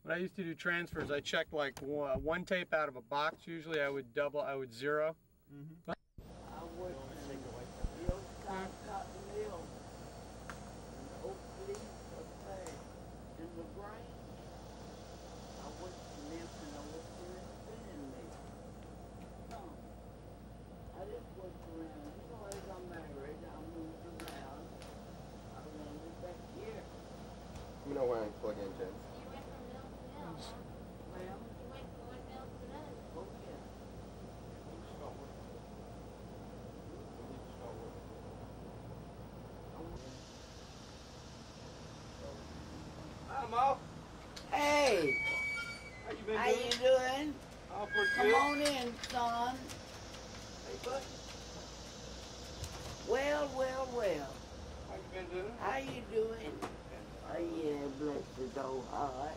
When I used to do transfers, I checked like one tape out of a box. Usually I would zero. I worked in the old cotton mill, and the oak leaves up there in the grain. I went to Memphis and I worked in the spinning mill. I just worked around. You know, as I'm married, I moved around. I landed back here. Let me know where I can plug in, James. You went from mill to mill, huh? Well, You went from one mill to another. oh yeah. Hi, Ma. Hey, How you been how doing? you doing? Oh, pretty Come good. on in, son. Hey, bud. Well, well, well. How you been doing? How you doing? Oh yeah, bless his old heart.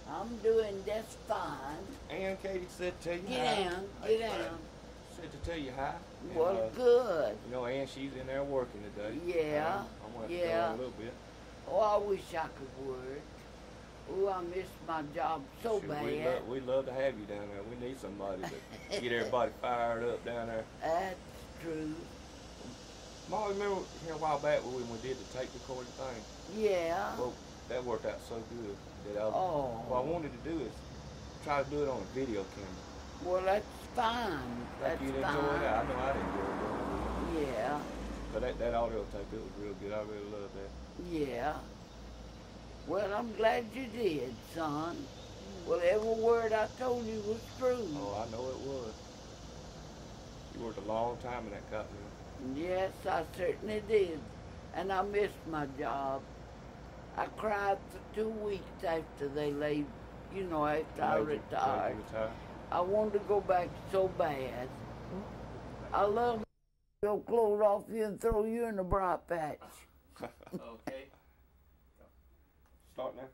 I'm doing just fine. And Katie said to tell you Get hi. down, Hey, get bud. down. Said to tell you hi. And, Well, good. You know, Ann, she's in there working today. Yeah, I'm going to yeah. go in a little bit. Oh, I wish I could work. Oh, I miss my job so Sure, bad. We'd love to have you down there. We need somebody to get everybody fired up down there. That's true. Ma, remember here a while back when we did the tape recording thing? Yeah. Well, that worked out so good that Oh. what I wanted to do is try to do it on a video camera. Well, that's fine. That's You'd enjoy fine. it. I know I'd enjoy it. Yeah, But that audio tape, it was real good. I really loved that. yeah. Well, I'm glad you did, son. Well, every word I told you was true. Oh, I know it was. You worked a long time in that cotton mill. Yes, I certainly did. And I missed my job. I cried for 2 weeks after they laid, after I retired. I wanted to go back so bad. I love to go clothes off you and throw you in the bright patch. Okay. Start now.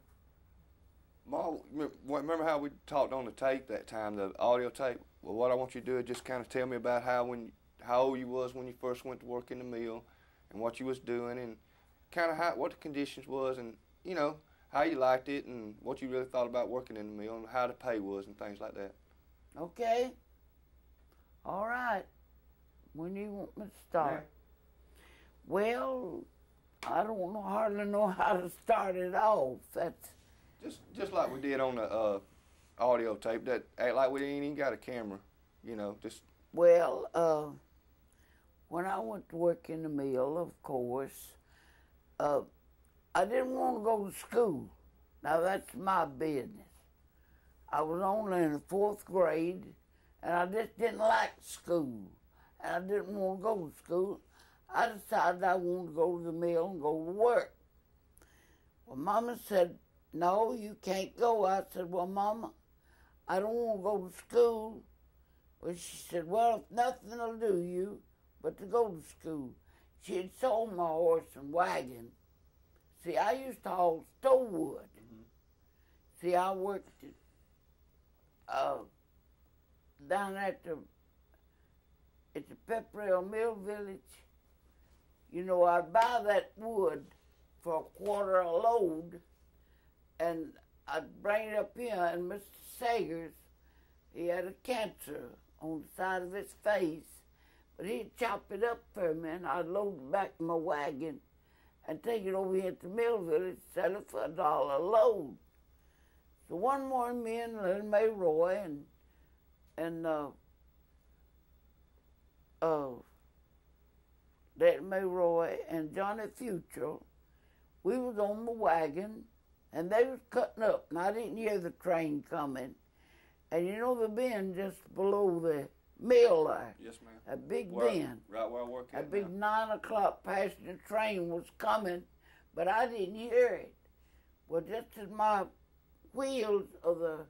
Ma, remember how we talked on the tape that time, the audio tape? Well, what I want you to do is just kind of tell me about how old you was when you first went to work in the mill, and what you was doing, and kind of what the conditions was, and how you liked it, and what you really thought about working in the mill, and how the pay was, and things like that. Okay. All right. When do you want me to start? Yeah. Well, I don't hardly know how to start it off. That's Just like we did on the audio tape, that act like we ain't even got a camera, just. well. When I went to work in the mill, of course, I didn't want to go to school. Now that's my business. I was only in the 4th grade, and I just didn't like school, and I didn't want to go to school. I decided I wanted to go to the mill and go to work. Well, Mama said, no, you can't go. I said, well, Mama, I don't want to go to school. Well, she said, well, if nothing will do you but to go to school. She had sold my horse and wagon. See, I used to haul store wood. Mm-hmm. See, I worked down at the Pepperell Mill Village. I'd buy that wood for $1/4 a load, and I'd bring it up here, and Mr. Sagers, he had a cancer on the side of his face, but he'd chop it up for me, and I'd load it back in my wagon and take it over here to Mill Village, sell it for $1 a load. So one morning, me and little May Roy and May Roy and Johnny Future, we was on the wagon, and they was cutting up, and I didn't hear the train coming. And the bend just below the mill there. Yes, ma'am. A big bend. Right where I work at A big now. 9 o'clock passenger train was coming, but I didn't hear it. Well, just as my wheels of the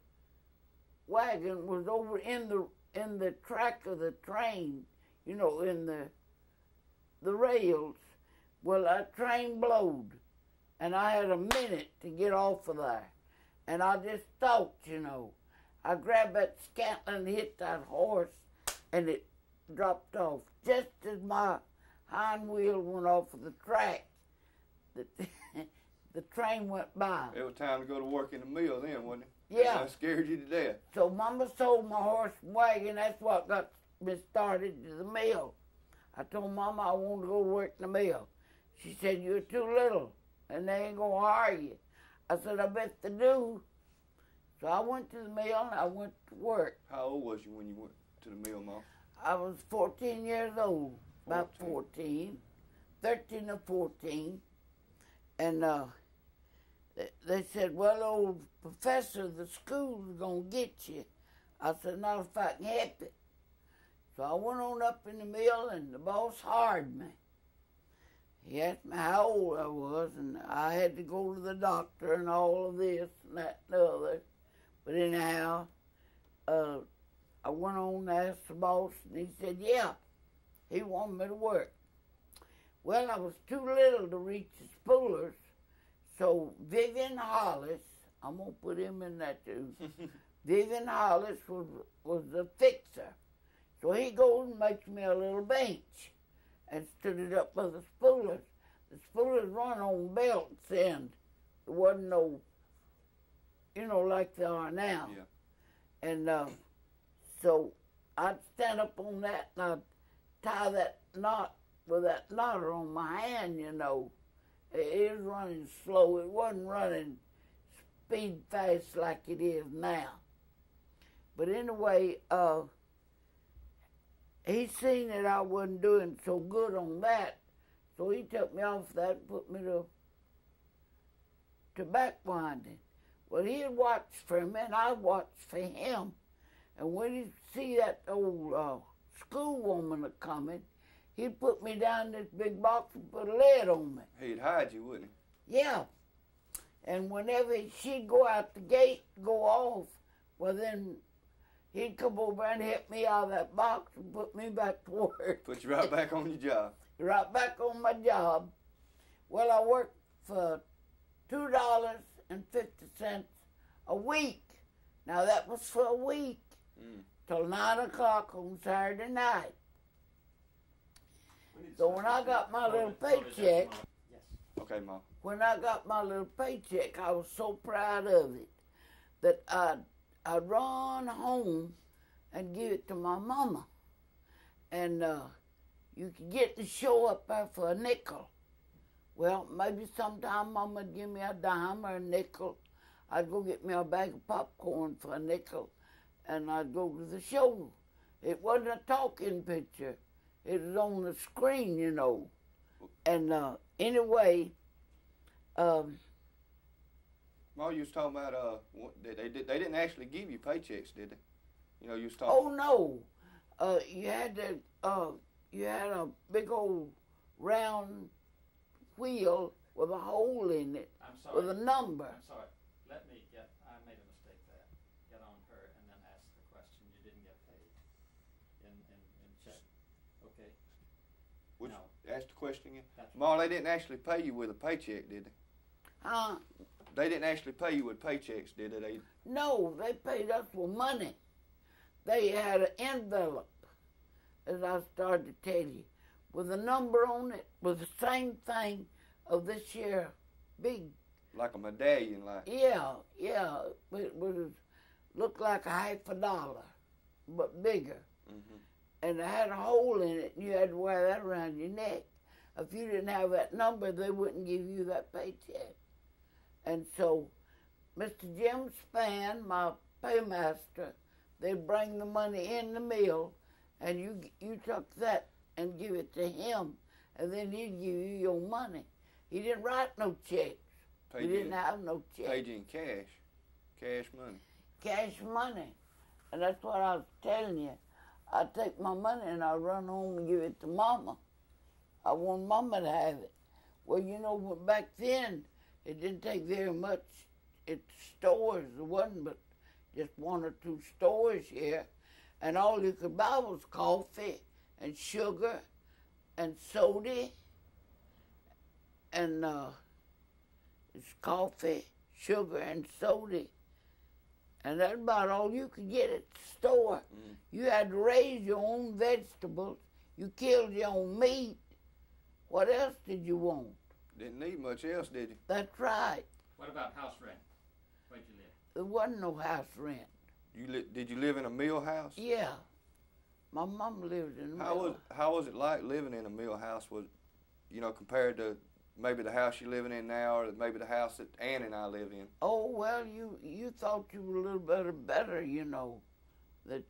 wagon was over in the track of the train, in the rails, well, that train blowed, and I had a minute to get off of there. And I just thought, I grabbed that scantling and hit that horse, and it dropped off. Just as my hind wheel went off of the track, the train went by. It was time to go to work in the mill then, wasn't it? Yeah. That scared you to death. So Mama sold my horse and wagon. That's what got me started to the mill. I told Mama I wanted to go to work in the mill. She said, you're too little, and they ain't going to hire you. I said, I bet they do. So I went to the mill, and I went to work. How old was you when you went to the mill, Mom? I was 14 years old, about 14, 13 or 14. And they said, well, old professor of the school is going to get you. I said, not if I can help it. So I went on up in the mill, and the boss hired me. He asked me how old I was, and I had to go to the doctor and all of this and that and the other. But anyhow, I went on and asked the boss, and he said, yeah, he wanted me to work. Well, I was too little to reach the spoolers, so Vivian Hollis, I'm going to put him in that too, Vivian Hollis was the fixer. So he goes and makes me a little bench and stood it up by the spoolers. The spoolers run on belts, and there wasn't no, you know, like they are now. Yeah. And so I'd stand up on that, and I'd tie that knot with that knotter on my hand, you know. It was running slow. It wasn't running speed fast like it is now. But anyway, he seen that I wasn't doing so good on that, so he took me off that and put me to back winding. Well, he'd watch for me, and I'd watch for him. And when he'd see that old schoolwoman coming, he'd put me down in this big box and put a lead on me. He'd hide you, wouldn't he? Yeah. And whenever she'd go out the gate, go off, well then he'd come over and help me out of that box and put me back to work. Put you right back on your job. Right back on my job. Well, I worked for $2.50 a week. Now that was for a week, till 9 o'clock on Saturday night. So when I got my little paycheck, Okay, Mom. when I got my little paycheck, I was so proud of it that I'd run home and give it to my mama. And you could get the show up there for a nickel. Well, maybe sometime Mama'd give me a dime or a nickel. I'd go get me a bag of popcorn for a nickel, and I'd go to the show. It wasn't a talking picture. It was on the screen, you know. And anyway, Mom, you was talking about they didn't actually give you paychecks, did they? You know, you was talking. oh no, you had a big old round wheel with a hole in it I'm sorry. with a number. I'm sorry. I made a mistake there. Get on her and then ask the question. You didn't get paid in check. Okay. Which, No. ask the question again. That's Mom, they didn't actually pay you with a paycheck, did they? Huh? They didn't actually pay you with paychecks, did they? No, they paid us with money. They had an envelope, as I started to tell you, with a number on it, with the same thing of this year, big. Like a medallion, like. Yeah. It looked like $50, but bigger. Mm-hmm. And it had a hole in it, and you had to wear that around your neck. If you didn't have that number, they wouldn't give you that paycheck. And so, Mr. Jim Spann, my paymaster, they'd bring the money in the mill, and you took that and give it to him, and then he'd give you your money. He didn't write no checks. He didn't have no checks. Paid you in cash money. Cash money. And that's what I was telling you. I'd take my money and I'd run home and give it to Mama. I want Mama to have it. Well, you know, back then, it didn't take very much at stores. There wasn't but just 1 or 2 stores here. And all you could buy was coffee and sugar and soda. And it's coffee, sugar, and soda. And that's about all you could get at the store. Mm. You had to raise your own vegetables. You killed your own meat. What else did you want? Didn't need much else, did you? That's right. What about house rent? Where'd you live? There wasn't no house rent. Did you live in a mill house? Yeah. My mom lived in a mill. How was it like living in a mill house? Was, compared to maybe the house you're living in now, or maybe the house that Ann and I live in? Oh, well, you thought you were a little bit better, that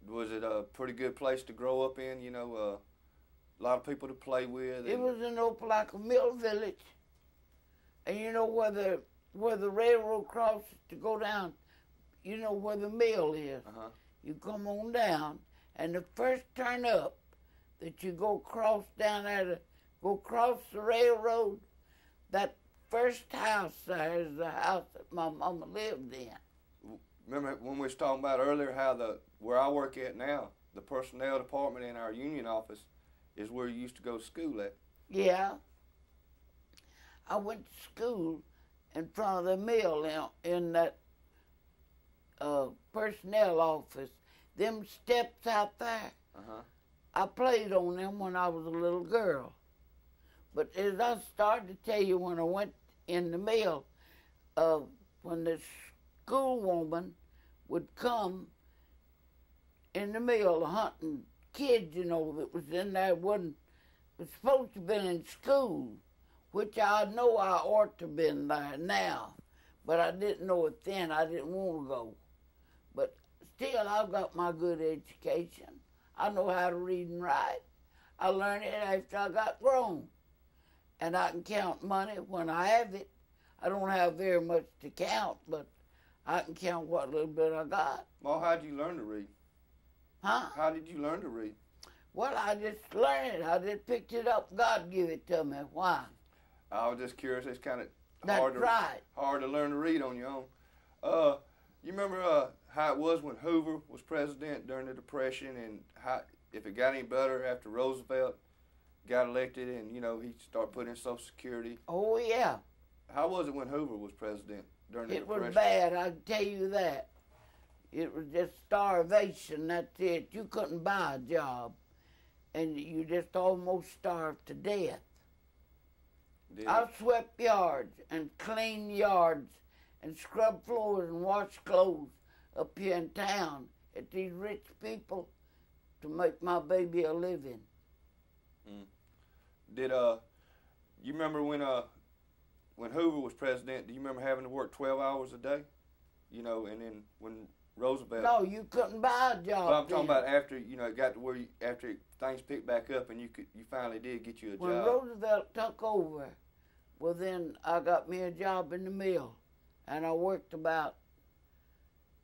Was it a pretty good place to grow up in? A lot of people to play with. It was in like a mill village, and where the railroad crosses to go down, where the mill is. Uh-huh. You come on down, and the first turn up that you go across down there, go across the railroad, that first house there is the house that my mama lived in. Remember when we was talking about earlier how where I work at now, the personnel department in our union office is where you used to go to school at? Yeah. I went to school in front of the mill in that personnel office. Them steps out there, Uh-huh. I played on them when I was a little girl. But as I started to tell you, when I went in the mill, when the schoolwoman would come in the mill hunting kids, that was in there, was supposed to have been in school, which I know I ought to have been there now, but I didn't know it then. I didn't want to go. But still, I've got my good education. I know how to read and write. I learned it after I got grown. And I can count money when I have it. I don't have very much to count, but I can count what little bit I got. Ma, how did you learn to read? Huh? How did you learn to read? Well, I just learned it. I just picked it up. God gave it to me. Why? I was just curious. It's kind of That's hard right. to learn to read on your own. You remember how it was when Hoover was president during the Depression, and how, if it got any better after Roosevelt got elected, and he started putting in Social Security? Oh, yeah. How was it when Hoover was president during the Depression? It was bad, I can tell you that. It was just starvation, that's it. You couldn't buy a job, and you just almost starved to death. I swept yards and cleaned yards and scrubbed floors and washed clothes up here in town at these rich people to make my baby a living. Did you remember when Hoover was president? Do you remember having to work 12 hours a day? And then when Roosevelt. No, you couldn't buy a job. But I'm talking about after it got to where after things picked back up and you finally did get you a job. When Roosevelt took over, well then I got me a job in the mill, and I worked about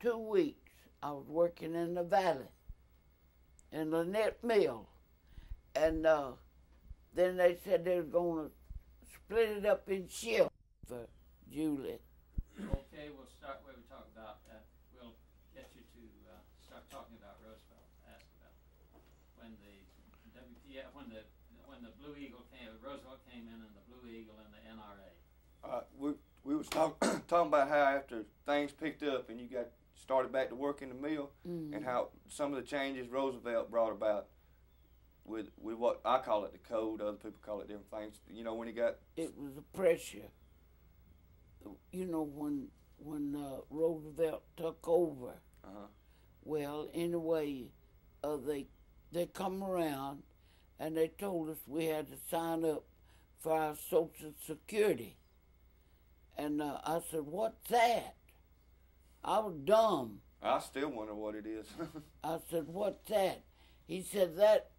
2 weeks. I was working in the valley, in the net mill, and then they said they were going to split it up in shifts for Julie. Okay, we'll start where we talk about that. We'll get you to start talking about Roosevelt. Ask about when the WPF, when the Blue Eagle came, Roosevelt came in, and the Blue Eagle and the NRA. We was talking about how after things picked up and you got started back to work in the mill, and how some of the changes Roosevelt brought about with what I call it the code, other people call it different things. When he got... It was the pressure. When Roosevelt took over, well, anyway, they come around and they told us we had to sign up for our Social Security. And I said, what's that? I was dumb. I still wonder what it is. I said, what's that? He said that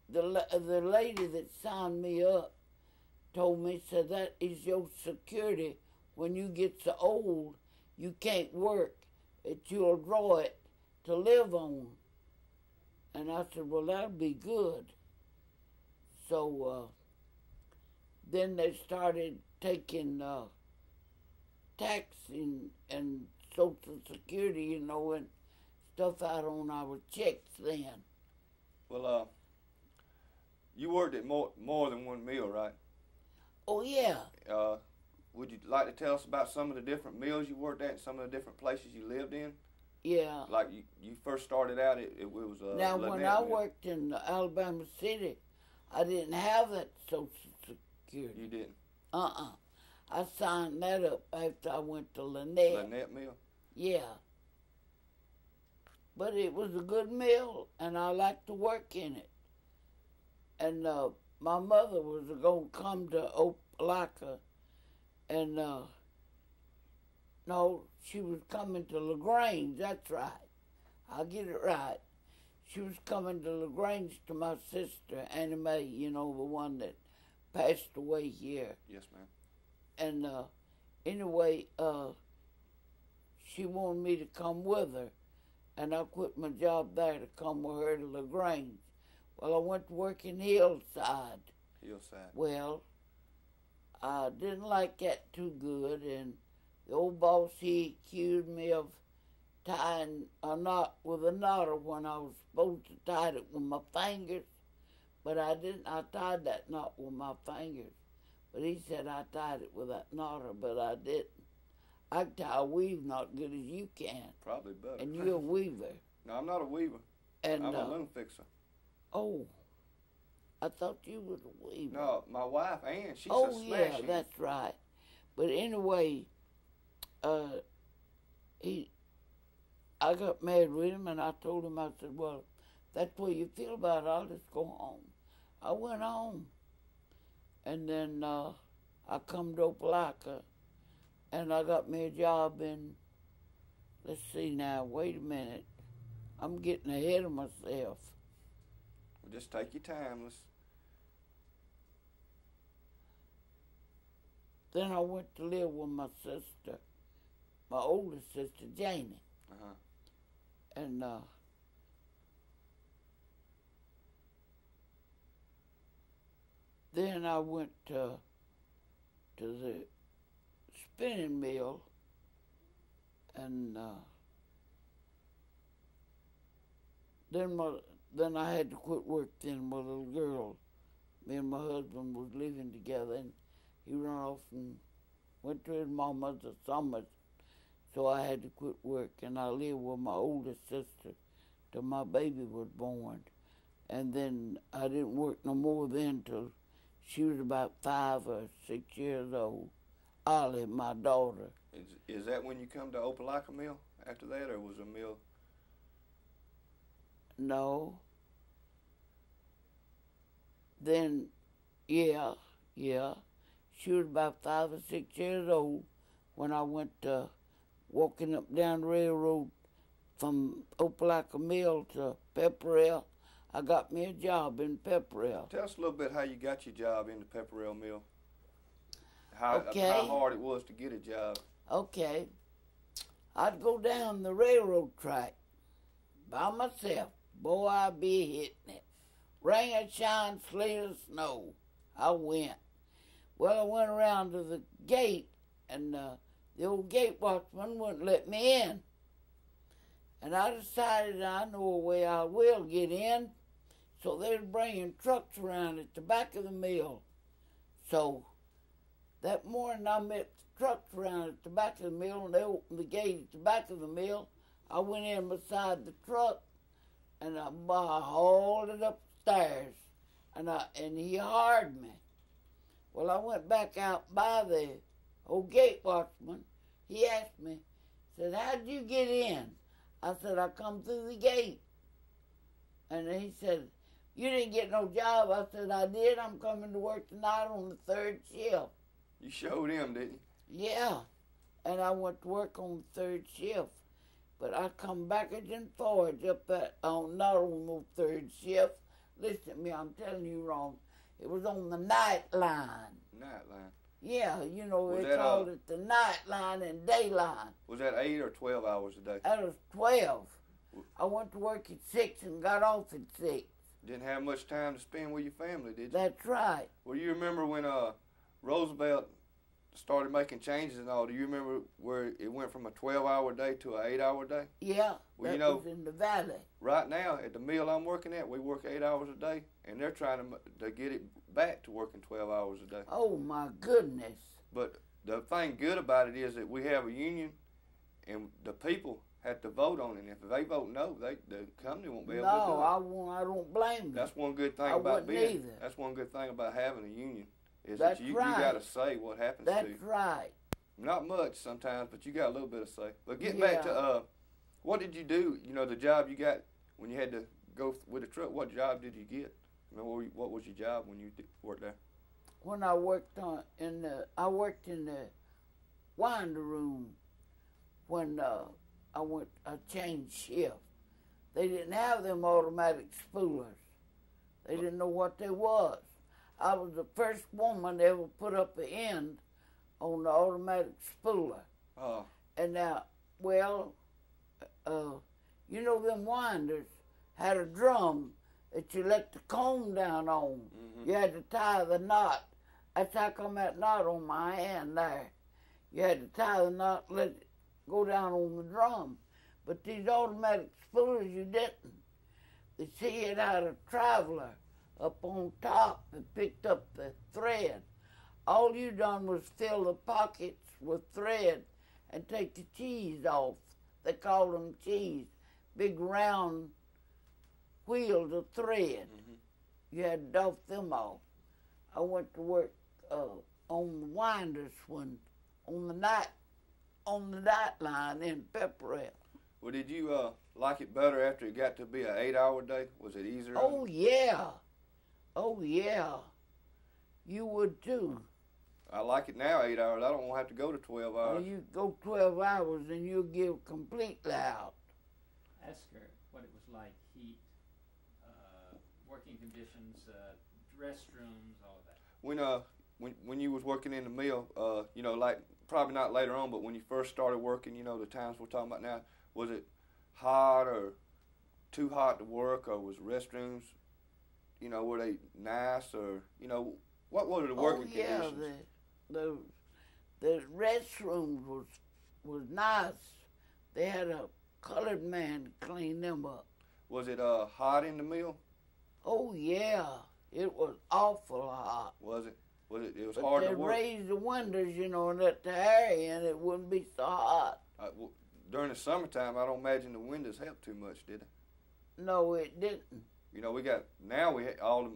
the lady that signed me up told me, said that is your security. When you get so old, you can't work, you'll draw it to live on. And I said, well, that'll be good. So then they started taking taxing and Social Security, and stuff out on our checks then. Well, you worked at more than one mill, right? Oh, yeah. Would you like to tell us about some of the different mills you worked at and some of the different places you lived in? Yeah. Like you first started out, it was a Now, Lynette when I mill. worked in Alabama City, I didn't have that Social Security. You didn't? I signed that up after I went to Lynette. Lynette Mill? Yeah. But it was a good mill, and I liked to work in it. And my mother was going to come to Opelika, and no, she was coming to LaGrange, that's right. I'll get it right. She was coming to LaGrange to my sister, Annie Mae, you know, the one that passed away here. Yes, ma'am. And anyway, she wanted me to come with her, and I quit my job there to come with her to LaGrange. Well, I went to work in Hillside. Hillside. Well, I didn't like that too good, and the old boss, he accused me of tying a knot with a knotter when I was supposed to tie it with my fingers, but I didn't. I tied that knot with my fingers, but he said I tied it with that knotter, but I didn't. I can tie a weave not good as you can. Probably better. And you're a weaver. No, I'm not a weaver. And I'm a loom fixer. Oh, I thought you was a weaver. No, my wife, Ann, she's a Oh, smash yeah, hand. that's right. But anyway, I got mad with him, and I told him, I said, well, if that's the way you feel about it, I'll just go home. I went home, and then I come to Opelika, and I got me a job in, let's see now, wait a minute. I'm getting ahead of myself. Well, just take your time. Then I went to live with my sister, my older sister, Janie. Uh-huh. And then I went to the spinning mill, and then I had to quit work. Then my little girl, me and my husband was living together, and he ran off and went to his mama's the summers. So I had to quit work, and I lived with my oldest sister till my baby was born. And then I didn't work no more then till she was about 5 or 6 years old. Ollie, my daughter. Is that when you come to Opelika Mill after that, or was a mill? No. Then, yeah. She was about 5 or 6 years old when I went to walking up down the railroad from Opelika Mill to Pepperell. I got me a job in Pepperell. Tell us a little bit how you got your job in the Pepperell Mill. How hard it was to get a job. Okay. I'd go down the railroad track by myself. Boy, I'd be hitting it. Rain or shine, sleet or snow, I went. Well, I went around to the gate, and the old gate watchman wouldn't let me in. And I decided I know a way I will get in. So they were bringing trucks around at the back of the mill. So that morning I met the trucks around at the back of the mill, and they opened the gate at the back of the mill. I went in beside the truck, and I hauled it upstairs, and he hired me. Well, I went back out by the old gate watchman. He asked me, said, how'd you get in? I said, I come through the gate. And he said, you didn't get no job. I said, I did. I'm coming to work tonight on the 3rd shift. You showed him, didn't you? Yeah. And I went to work on the 3rd shift. But I come backwards and forwards up that, not on the 3rd shift. Listen to me, I'm telling you wrong. It was on the night line. Night line. Yeah, you know, Was they that, called it the night line and day line. Was that 8 or 12 hours a day? That was 12. I went to work at 6 and got off at 6. Didn't have much time to spend with your family, did you? That's right. Well, you remember when Roosevelt started making changes and all? Do you remember where it went from a 12-hour day to an 8-hour day? Yeah, Well, that you know, was in the valley. Right now, at the mill I'm working at, we work 8 hours a day, and they're trying to get it back to working 12 hours a day. Oh, my goodness. But the thing good about it is that we have a union, and the people had to vote on it. And if they vote no, the company won't be able No, to do it. I don't blame them. That's one good thing I about wouldn't being. either. That's one good thing about having a union is That's that you right. got to say what happens to you. That's right. Not much sometimes, but you got a little bit of say. But getting back to what did you do? You know, the job you got when you had to go with the truck. What job did you get? I mean, what was your job when you worked there? When I worked I worked in the winder room. When I changed shift. They didn't have them automatic spoolers. They didn't know what they was. I was the first woman to ever put up an end on the automatic spooler. And now, well, you know them winders had a drum that you let the comb down on. Mm-hmm. You had to tie the knot. That's how come that knot on my hand there. You had to tie the knot, let it go down on the drum. But these automatic spoolers, you didn't. The it had a traveler up on top and picked up the thread. All you done was fill the pockets with thread and take the cheese off. They call them cheese. Big round wheels of thread. Mm-hmm. You had to doff them off. I went to work on the winders on the night line in Pepperell. Well, did you like it better after it got to be an 8-hour day? Was it easier? Oh yeah, oh yeah. You would too. I like it now 8 hours. I don't want to have to go to 12 hours. Well, you go 12 hours and you'll give completely out. Ask her what it was like, heat, working conditions, restrooms, all of that. When you was working in the mill, you know, like probably not later on, but when you first started working, you know, the times we're talking about now, was it hot or too hot to work, or was restrooms, you know, were they nice, or, you know, what were the working conditions? The restrooms was nice. They had a colored man to clean them up. Was it hot in the mill? Oh yeah, it was awful hot. Was it? It was but hard to work. They raised the windows, you know, and let the air in. It wouldn't be so hot. Well, during the summertime, I don't imagine the windows helped too much, did it? No, it didn't. You know,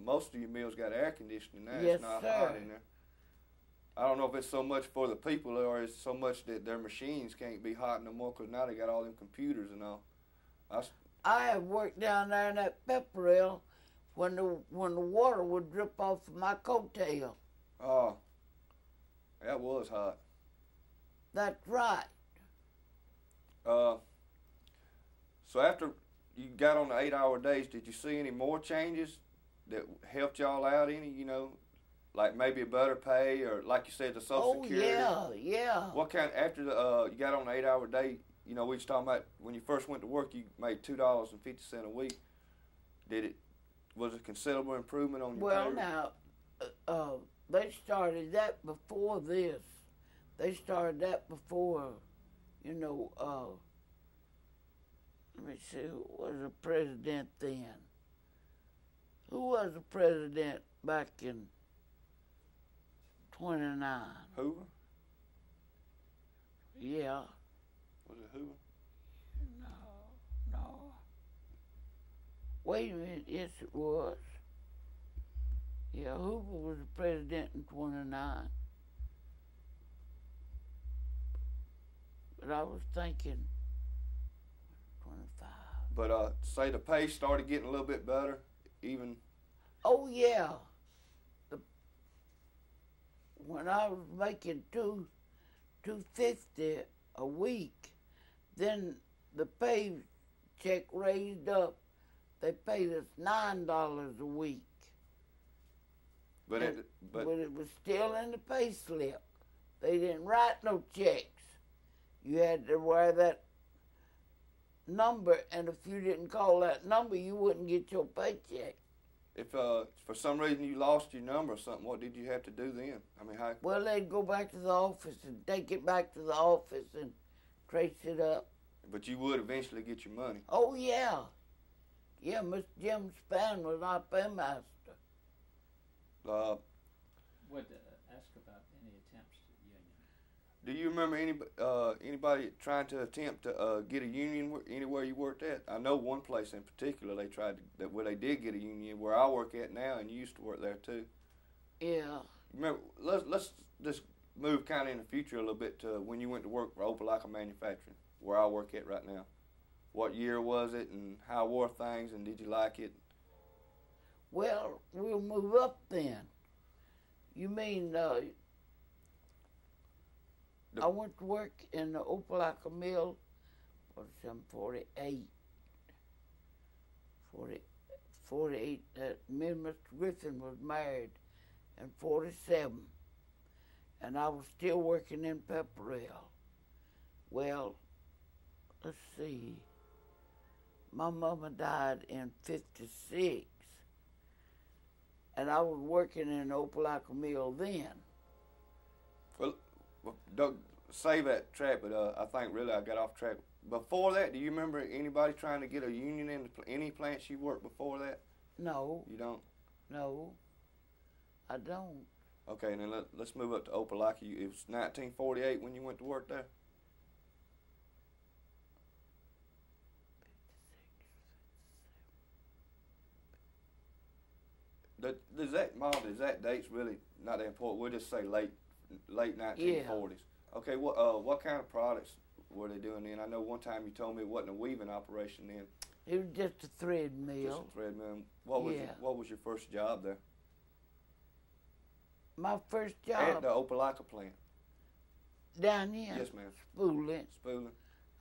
most of your mills got air conditioning now. Yes, it's not sir. hot in there. I don't know if it's so much for the people or it's so much that their machines can't be hot no more because now they got all them computers and all. I have worked down there in that Pepperell when the water would drip off of my coattail. Oh, that was hot. That's right. So after you got on the 8-hour days, did you see any more changes that helped y'all out any, you know, like maybe a better pay or like you said, the Social Security? Oh, yeah. What kind, after you got on the 8-hour day, you know, we was talking about when you first went to work, you made $2.50 a week. Was it considerable improvement on your pay? Well, now, they started that before this. They started that before, you know, let me see, who was the president then? Who was the president back in 29? Hoover? Yeah. Was it Hoover? No. Wait a minute, yes it was. Yeah, Hoover was the president in 29. But I was thinking 25. But say the pay started getting a little bit better, even. Oh yeah. When I was making $2.50 a week, then the pay check raised up. They paid us $9 a week. But it was still in the pay slip. They didn't write no checks. You had to wear that number, and if you didn't call that number, you wouldn't get your paycheck. If for some reason you lost your number or something, what did you have to do then? I mean, how? Well, they'd go back to the office and take it back to the office and trace it up. But you would eventually get your money. Oh, yeah. Yeah, Mr. Jim Spann was our paymaster. Would ask about any attempts to union. Do you remember anybody trying to attempt to get a union anywhere you worked at? I know one place in particular they tried to, where they did get a union, where I work at now, and you used to work there too. Yeah. Remember, let's just move kind of in the future a little bit to when you went to work for Opelika Manufacturing, where I work at right now. What year was it, and how were things, and did you like it? Well, we'll move up then. You mean, I went to work in the Opelika mill, what's some 48. 48, me and Mr. Griffith was married in 47. And I was still working in Pepperell. Well, let's see. My mama died in 56. And I was working in the Opelika mill then. Well, don't save that track, but I think really I got off track. Before that, do you remember anybody trying to get a union in any plants you worked before that? No. You don't? No, I don't. Okay, and then let's move up to Opelika. It was 1948 when you went to work there? Does that date's really not that important? We'll just say late 1940s. Yeah. Okay, what kind of products were they doing then? I know one time you told me it wasn't a weaving operation then. It was just a thread mill. Just a thread mill. What was your first job there? My first job. At the Opelika plant. Down here. Yes, ma'am. Spooling. Spooling.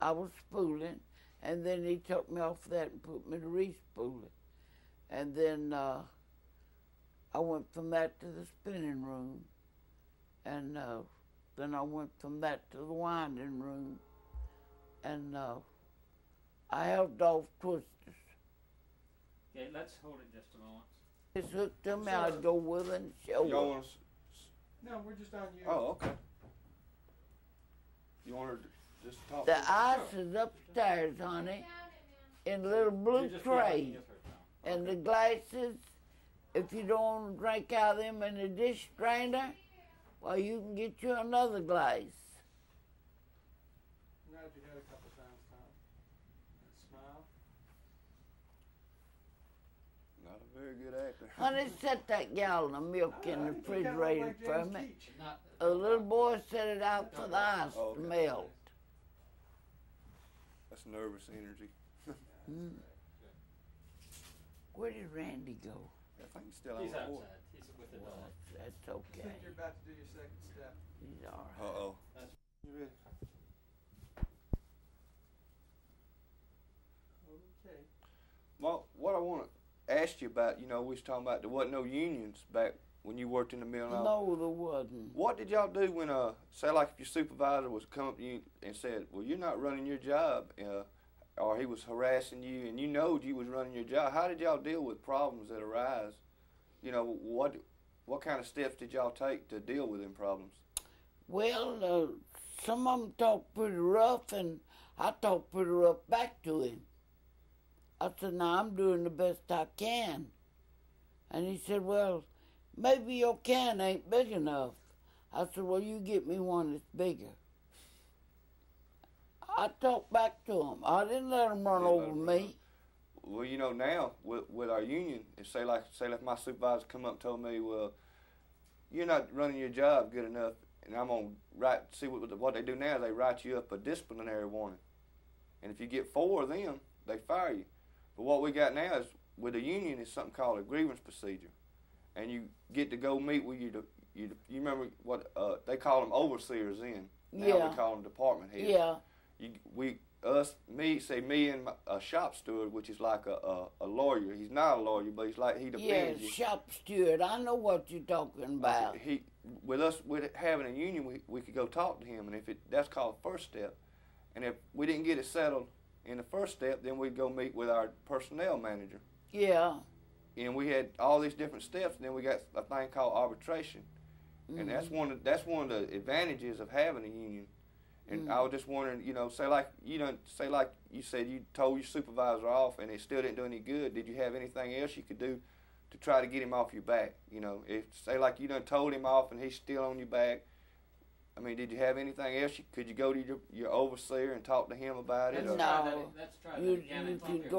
I was spooling, and then he took me off that and put me to re-spooling. And then I went from that to the spinning room, and then I went from that to the winding room, and I helped off twisters. Okay, let's hold it just a moment. Just hooked them, I'd go with and show Y'all them. want to? No, we're just on you. Oh, okay. You want her to just talk? The ice is upstairs, honey, in a little blue tray. And the glasses, if you don't want to drink out of them in a dish strainer, well, you can get you another glass. Nod your head a couple times, Tom. And smile. Not a very good actor. Honey, set that gallon of milk in the refrigerator for me. Not, A little boy set it out for the ice to melt. That's nervous energy. Where did Randy go? I think he's still on he's the board. outside. He's with the Well, dog. that's I okay. think you're about to do your second step. He's all right. Uh-oh. That's- You ready? Okay. Well, what I want to ask you about, we was talking about there wasn't no unions back when you worked in the mill. And all. No, there wasn't. What did y'all do when, say like if your supervisor was coming up to you and said, well, you're not running your job, or he was harassing you and you knowed you was running your job, how did y'all deal with problems that arise? What kind of steps did y'all take to deal with them problems? Well, some of them talked pretty rough, and I talked pretty rough back to him. I said, "Now I'm doing the best I can." And he said, "Well, maybe your can ain't big enough." I said, "Well, you get me one that's bigger." I talked back to him. I didn't let him run over me. Well, now with our union, say like my supervisor come up and told me, well, you're not running your job good enough, and I'm gonna see what they do now. They write you up a disciplinary warning, and if you get 4 of them, they fire you. But what we got now is with the union is something called a grievance procedure, and you get to go meet with you remember what they call them overseers then. Now Yeah. we call them department heads. Yeah. Me and a shop steward, which is like a lawyer. He's not a lawyer, but he defends Yeah, you. shop steward. I know what you're talking about. With having a union, we could go talk to him, and that's called first step. And if we didn't get it settled in the first step, then we'd go meet with our personnel manager. Yeah. And we had all these different steps, and then we got a thing called arbitration, and that's one of the advantages of having a union. And I was just wondering, say like you said you told your supervisor off and it still didn't do any good. Did you have anything else you could do to try to get him off your back? If say like you done told him off and he's still on your back, I mean, did you have anything else? Could you go to your overseer and talk to him about it? Let's or- try that. No. Let's try that You again. can I think go